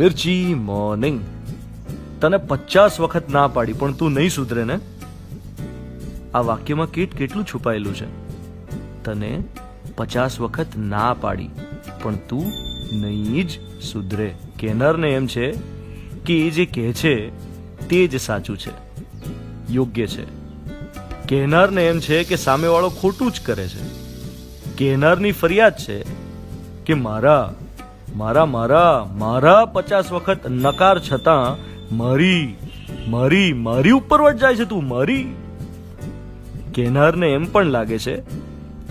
મિર્ચી morning. તને 50 વખત ના પાડી પણ તું નહીં સુધરે ને. આ વાક્યમાં કેટલું છુપાયેલું છે. તને 50 વખત ના પાડી પણ તું નહીં જ સુધરે. કહેનારને એમ છે કે એ જે કહે છે તે જ સાચું છે, યોગ્ય છે. કહેનારને એમ છે કે સામેવાળો ખોટું જ કરે છે. કહેનારની ફરિયાદ છે કે મારા 50 વખત નકાર છતાં મારી ઉપરવટ જાય છે તું મારી. કહેનારને એમ પણ લાગે છે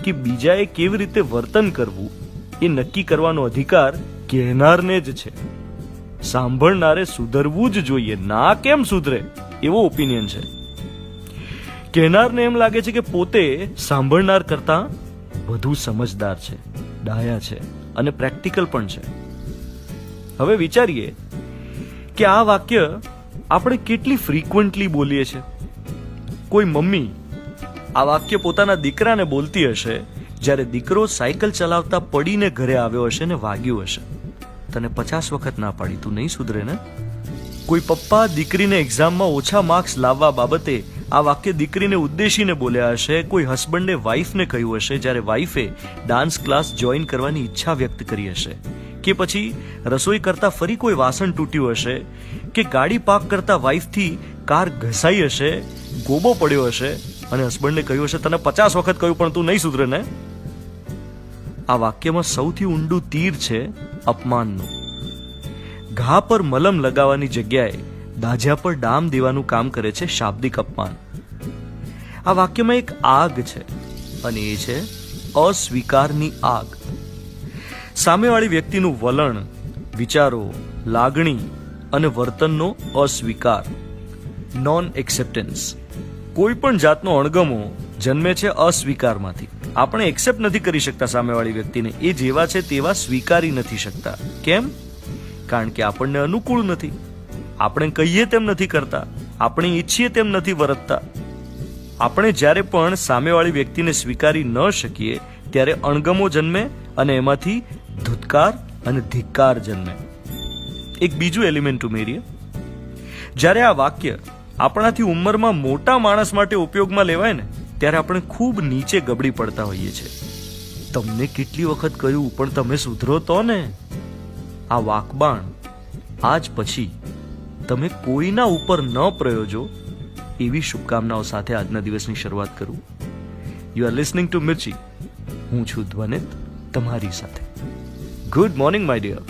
કે બીજાએ કેવી રીતે વર્તન કરવું એ નક્કી કરવાનો અધિકાર કહેનારને જ છે. સાંભળનારે સુધરવું જ જોઈએ, ના કેમ સુધરે એવો ઓપિનિયન છે. કહેનારને એમ લાગે છે કે પોતે સાંભળનાર કરતા વધુ સમજદાર છે, ડાયા છે અને પ્રેક્ટિકલ પણ છે. હવે વિચારીએ કે આ વાક્ય આપણે કેટલી ફ્રીક્વન્ટલી બોલીએ છીએ. કોઈ મમ્મી આ વાક્ય પોતાના દીકરાને બોલતી હશે જ્યારે દીકરો સાયકલ ચલાવતા પડીને ઘરે આવ્યો હશે ને વાગ્યું હશે. તને 50 વખત ના પાડી તું નહીં સુધરે ને. કોઈ પપ્પા દીકરીને એક્ઝામમાં ઓછા માર્ક્સ લાવવા બાબતે આ વાક્ય દીકરીને ઉદ્દેશીને બોલ્યા હશે. કોઈ હસબન્ડે વાઈફને કહ્યું હશે જ્યારે વાઈફે ડાન્સ ક્લાસ જોઈન કરવાની ઈચ્છા વ્યક્ત કરી હશે. કે પછી રસોઈ કરતા ફરી કોઈ વાસણ તૂટ્યું હશે, કે ગાડી પાર્ક કરતા વાઈફથી કાર ઘસાઈ હશે, ગોબો પડ્યો હશે અને હસબન્ડને કહ્યું હશે તને 50 વખત કહ્યું પણ તું નહીં સુધરે ને. આ વાક્યમાં સૌથી ઊંડું તીર છે અપમાનનું. ઘા પર મલમ લગાવવાની જગ્યાએ દાઝ્યા પર ડામ દેવાનું કામ કરે છે શાબ્દિક અપમાન. આ વાક્યમાં એક આગ છે અને એ છે અસ્વીકારની આગ. સામેવાળી વ્યક્તિનું વલણ, વિચારો, લાગણી અને વર્તનનો અસ્વીકાર, નોન એક્સેપ્ટન્સ. કોઈ પણ જાતનો અણગમો જન્મે છે અસ્વીકારમાંથી. આપણે એક્સેપ્ટ નથી કરી શકતા સામેવાળી વ્યક્તિને, એ જેવા છે તેવા સ્વીકારી નથી શકતા. કેમ? કારણ કે આપણને અનુકૂળ નથી. આપણે કહીએ તેમ નથી કરતા, આપણે ઈચ્છીએ તેમ નથી વર્તતા. આપણે જ્યારે પણ સામેવાળી વ્યક્તિને સ્વીકારી ન શકીએ ત્યારે અણગમો જન્મે અને એમાંથી ધુત્કાર અને ધિક્કાર જન્મે. એક બીજું એલિમેન્ટ ઉમેરીએ. જ્યારે આ વાક્ય આપણાથી ઉંમરમાં મોટા માણસ માટે ઉપયોગમાં લેવાય ને ત્યારે આપણે ખૂબ નીચે ગબડી પડતા હોઈએ છીએ. તમને કેટલી વખત કહ્યું પણ તમે સુધરો તો ને. આ વાકબાણ આજ પછી તમે કોઈના ઉપર ન પ્રયોજો એવી શુભકામનાઓ સાથે આજના દિવસની શરૂઆત કરું. You are listening to Mirchi. હું છું ધ્વનિત તમારી સાથે. Good morning my dear.